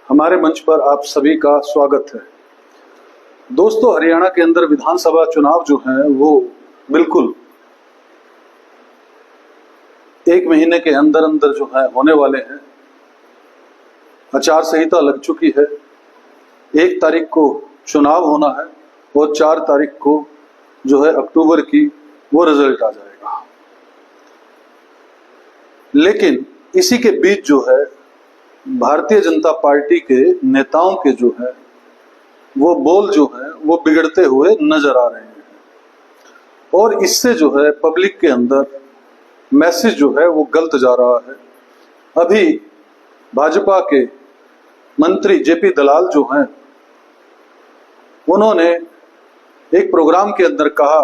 हमारे मंच पर आप सभी का स्वागत है। दोस्तों, हरियाणा के अंदर विधानसभा चुनाव जो है वो बिल्कुल एक महीने के अंदर अंदर जो है होने वाले हैं। आचार संहिता लग चुकी है। 1 तारीख को चुनाव होना है और 4 तारीख को जो है अक्टूबर की वो रिजल्ट आ जाएगा। लेकिन इसी के बीच जो है भारतीय जनता पार्टी के नेताओं के जो है वो बोल जो है वो बिगड़ते हुए नजर आ रहे हैं और इससे जो है पब्लिक के अंदर मैसेज जो है वो गलत जा रहा है। अभी भाजपा के मंत्री जेपी दलाल जो हैं उन्होंने एक प्रोग्राम के अंदर कहा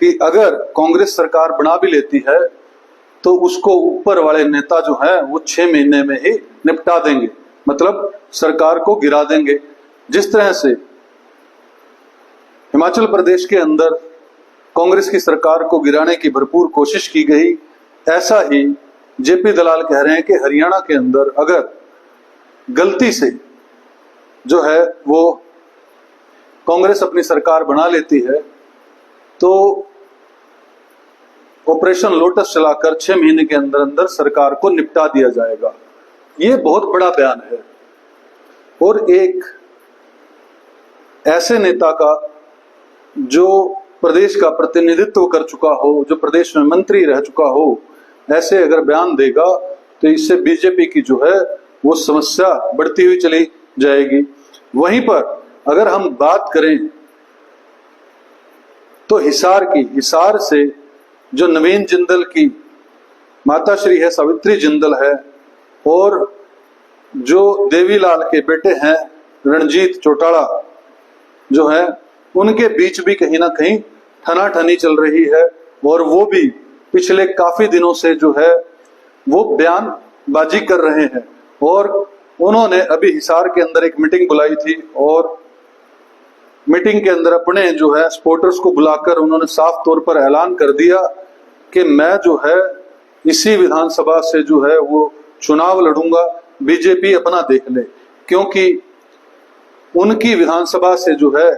कि अगर कांग्रेस सरकार बना भी लेती है तो उसको ऊपर वाले नेता जो है वो 6 महीने में ही निपटा देंगे, मतलब सरकार को गिरा देंगे। जिस तरह से हिमाचल प्रदेश के अंदर कांग्रेस की सरकार को गिराने की भरपूर कोशिश की गई, ऐसा ही जेपी दलाल कह रहे हैं कि हरियाणा के अंदर अगर गलती से जो है वो कांग्रेस अपनी सरकार बना लेती है तो ऑपरेशन लोटस चलाकर 6 महीने के अंदर अंदर सरकार को निपटा दिया जाएगा। ये बहुत बड़ा बयान है और एक ऐसे नेता का जो प्रदेश का प्रतिनिधित्व कर चुका हो, जो प्रदेश में मंत्री रह चुका हो, ऐसे अगर बयान देगा तो इससे बीजेपी की जो है वो समस्या बढ़ती हुई चली जाएगी। वहीं पर अगर हम बात करें तो हिसार की, हिसार से जो नवीन जिंदल की माताश्री है, सावित्री जिंदल है, और जो देवीलाल के बेटे हैं रणजीत चौटाला जो है, उनके बीच भी कहीं ना कहीं ठनाठनी चल रही है और वो भी पिछले काफी दिनों से जो है वो बयानबाजी कर रहे हैं। और उन्होंने अभी हिसार के अंदर एक मीटिंग बुलाई थी और मीटिंग के अंदर अपने जो है सपोर्टर्स को बुलाकर उन्होंने साफ तौर पर ऐलान कर दिया कि मैं जो है इसी विधानसभा से जो है वो चुनाव लड़ूंगा, बीजेपी अपना देख ले। क्योंकि उनकी विधानसभा से जो है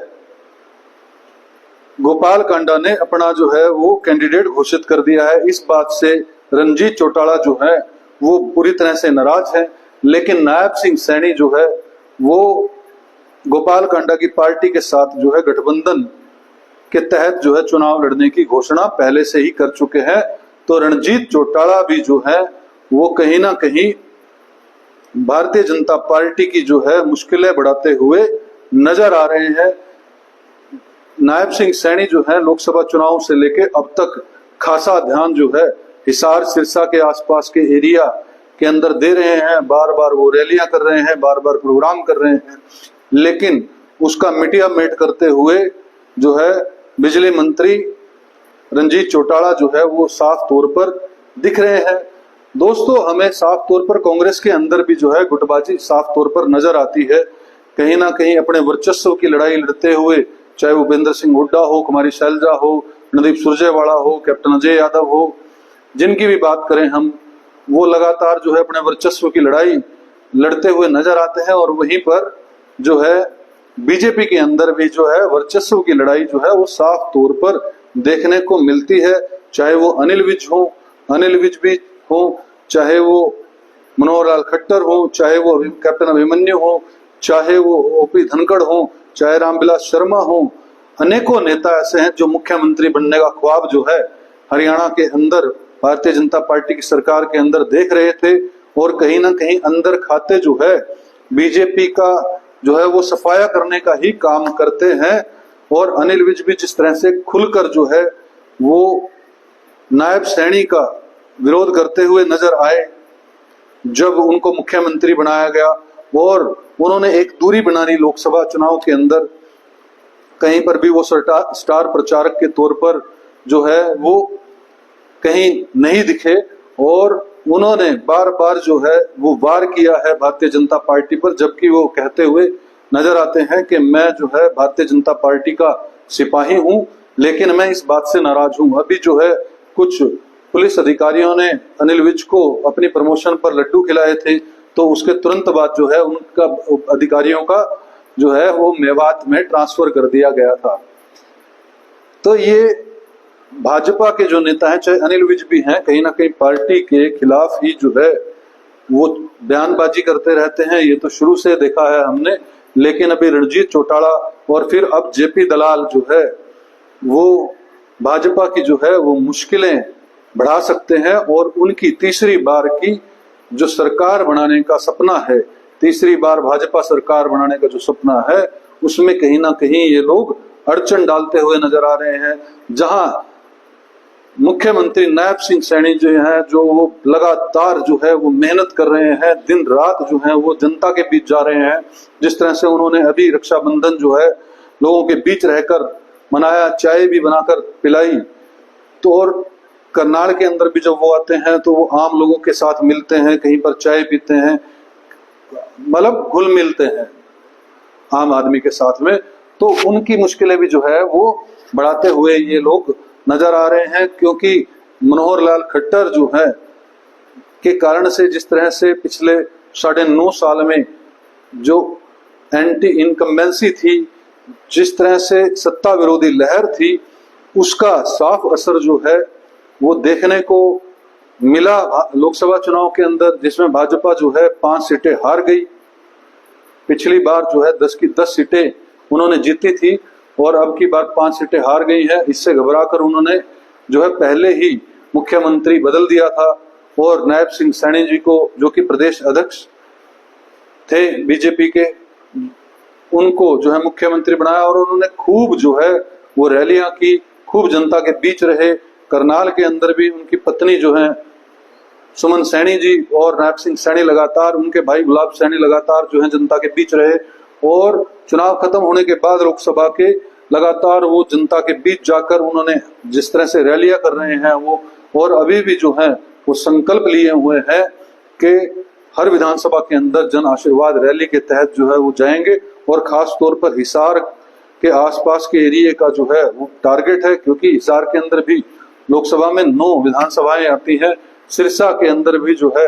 गोपाल कांडा ने अपना जो है वो कैंडिडेट घोषित कर दिया है। इस बात से रणजीत चौटाला जो है वो पूरी तरह से नाराज है। लेकिन नायब सिंह सैनी जो है वो गोपाल कांडा की पार्टी के साथ जो है गठबंधन के तहत जो है चुनाव लड़ने की घोषणा पहले से ही कर चुके हैं। तो रणजीत चौटाला भी जो है वो कहीं ना कहीं भारतीय जनता पार्टी की जो है मुश्किलें बढ़ाते हुए नजर आ रहे हैं। नायब सिंह सैनी जो है लोकसभा चुनाव से लेके अब तक खासा ध्यान जो है हिसार सिरसा के आसपास के एरिया के अंदर दे रहे हैं। बार बार वो रैलियां कर रहे हैं, बार बार प्रोग्राम कर रहे हैं, लेकिन उसका मीडिया मेट करते हुए जो है बिजली मंत्री रणजीत चौटाला जो है वो साफ तौर पर दिख रहे हैं। दोस्तों, हमें साफ तौर पर कांग्रेस के अंदर भी जो है गुटबाजी साफ तौर पर नजर आती है। कहीं ना कहीं अपने वर्चस्व की लड़ाई लड़ते हुए, चाहे वो भूपेंद्र सिंह हुड्डा हो, कुमारी शैलजा हो, रणदीप सुरजेवाला हो, कैप्टन अजय यादव हो, जिनकी भी बात करें हम, वो लगातार जो है अपने वर्चस्व की लड़ाई लड़ते हुए नजर आते हैं। और वहीं पर जो है बीजेपी के अंदर भी जो है वर्चस्व की लड़ाई जो है वो साफ तौर पर देखने को मिलती है। चाहे वो अनिल विज भी हो, चाहे वो मनोहर लाल खट्टर हो, चाहे वो कैप्टन अभिमन्यु हो, चाहे वो ओपी धनखड़ हो, चाहे रामविलास शर्मा हो, अनेकों नेता ऐसे हैं जो मुख्यमंत्री बनने का ख्वाब जो है हरियाणा के अंदर भारतीय जनता पार्टी की सरकार के अंदर देख रहे थे और कहीं ना कहीं अंदर खाते जो है बीजेपी का जो है वो सफाया करने का ही काम करते हैं। और अनिल विज भी जिस तरह से खुलकर जो है वो नायब सैनी का विरोध करते हुए नजर आए जब उनको मुख्यमंत्री बनाया गया, और उन्होंने एक दूरी बना ली लोकसभा चुनाव के अंदर, कहीं पर भी वो स्टार प्रचारक के तौर पर जो है वो कहीं नहीं दिखे और उन्होंने बार बार जो है वो वार किया है भारतीय जनता पार्टी पर, जबकि वो कहते हुए नजर आते हैं कि मैं जो है भारतीय जनता पार्टी का सिपाही हूं, लेकिन मैं इस बात से नाराज हूं। अभी जो है कुछ पुलिस अधिकारियों ने अनिल विज को अपनी प्रमोशन पर लड्डू खिलाए थे, तो उसके तुरंत बाद जो है उनका अधिकारियों का जो है वो मेवात में ट्रांसफर कर दिया गया था। तो ये भाजपा के जो नेता हैं, चाहे अनिल विज भी हैं, कहीं ना कहीं पार्टी के खिलाफ ही जो है वो बयानबाजी करते रहते हैं। ये तो शुरू से देखा है हमने। लेकिन अभी रणजीत चौटाला और फिर अब जेपी दलाल जो है वो भाजपा की जो है वो मुश्किलें बढ़ा सकते हैं, और उनकी तीसरी बार की जो सरकार बनाने का सपना है, तीसरी बार भाजपा सरकार बनाने का जो सपना है, उसमें कहीं ना कहीं ये लोग अड़चन डालते हुए नजर आ रहे हैं। जहां मुख्यमंत्री नायब सिंह सैनी जो है, जो वो लगातार जो है वो मेहनत कर रहे हैं, दिन रात जो है वो जनता के बीच जा रहे हैं। जिस तरह से उन्होंने अभी रक्षाबंधन जो है लोगों के बीच रहकर मनाया, चाय भी बनाकर पिलाई। तो और करनाल के अंदर भी जब वो आते हैं तो वो आम लोगों के साथ मिलते हैं, कहीं पर चाय पीते हैं, मतलब घुल मिलते हैं आम आदमी के साथ में। तो उनकी मुश्किलें भी जो है वो बढ़ाते हुए ये लोग नजर आ रहे हैं, क्योंकि मनोहर लाल खट्टर जो है के कारण से जिस तरह से पिछले 9.5 साल में जो एंटी इनकम्बेंसी थी, जिस तरह से सत्ता विरोधी लहर थी, उसका साफ असर जो है वो देखने को मिला लोकसभा चुनाव के अंदर, जिसमें भाजपा जो है 5 सीटें हार गई। पिछली बार जो है 10 की 10 सीटें उन्होंने जीती थी और अब की बार 5 सीटें हार गई है। इससे घबराकर उन्होंने जो है पहले ही मुख्यमंत्री बदल दिया था और नायब सिंह सैनी जी को, जो कि प्रदेश अध्यक्ष थे बीजेपी के, उनको जो है मुख्यमंत्री बनाया और उन्होंने खूब जो है वो रैलियां की, खूब जनता के बीच रहे। करनाल के अंदर भी उनकी पत्नी जो है सुमन सैनी जी और नायब सिंह सैनी लगातार, उनके भाई गुलाब सैनी लगातार जो है जनता के बीच रहे, और चुनाव खत्म होने के बाद लोकसभा के लगातार वो जनता के बीच जाकर उन्होंने जिस तरह से रैलियां कर रहे हैं वो, और अभी भी जो है वो संकल्प लिए हुए हैं कि हर विधानसभा के अंदर जन आशीर्वाद रैली के तहत जो है वो जाएंगे। और खास तौर पर हिसार के आसपास के एरिया का जो है वो टारगेट है, क्योंकि हिसार के अंदर भी लोकसभा में 9 विधानसभाएं आती हैं। सिरसा के अंदर भी जो है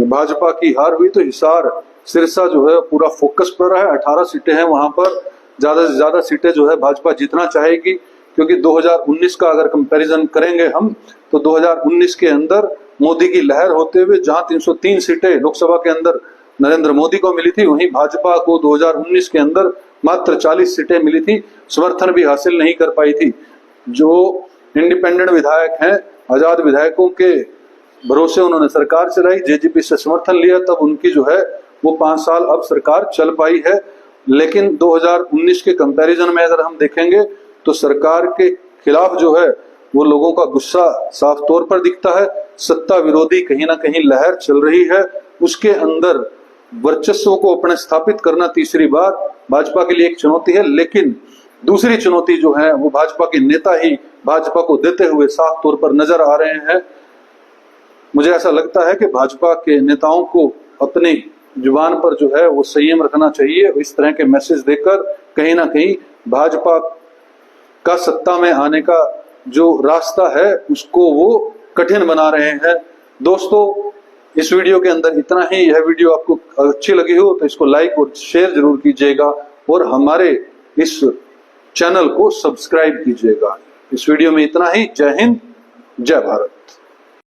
भाजपा की हार हुई, तो हिसार सिरसा जो है पूरा फोकस पर है। 18 सीटें हैं वहां पर, ज्यादा से ज्यादा सीटें जो है भाजपा जीतना चाहेगी, क्योंकि 2019 का अगर कंपैरिजन करेंगे हम तो 2019 के अंदर मोदी की लहर होते हुए जहां 303 सीटें लोकसभा के अंदर नरेंद्र मोदी को मिली थी, वहीं भाजपा को 2019 के अंदर मात्र 40 सीटें मिली थी, समर्थन भी हासिल नहीं कर पाई थी। जो इंडिपेंडेंट विधायक हैं, आजाद विधायकों के भरोसे उन्होंने सरकार चलाई, जेजेपी से समर्थन लिया, तब उनकी जो है वो 5 साल अब सरकार चल पाई है। लेकिन 2019 के कंपैरिजन में अगर हम देखेंगे तो सरकार के खिलाफ जो है वो लोगों का गुस्सा साफ तौर पर दिखता है। सत्ता विरोधी कहीं ना कहीं लहर चल रही है, उसके अंदर वर्चस्व को अपने स्थापित करना तीसरी बार भाजपा के लिए एक चुनौती है। लेकिन दूसरी चुनौती जो है वो भाजपा के नेता ही भाजपा को देते हुए साफ तौर पर नजर आ रहे हैं। मुझे ऐसा लगता है कि भाजपा के नेताओं को अपनी जुबान पर जो है वो संयम रखना चाहिए। इस तरह के मैसेज देकर कहीं ना कहीं भाजपा का सत्ता में आने का जो रास्ता है उसको वो कठिन बना रहे हैं। दोस्तों, इस वीडियो के अंदर इतना ही। यह वीडियो आपको अच्छी लगी हो तो इसको लाइक और शेयर जरूर कीजिएगा और हमारे इस चैनल को सब्सक्राइब कीजिएगा। इस वीडियो में इतना ही। जय हिंद, जय भारत।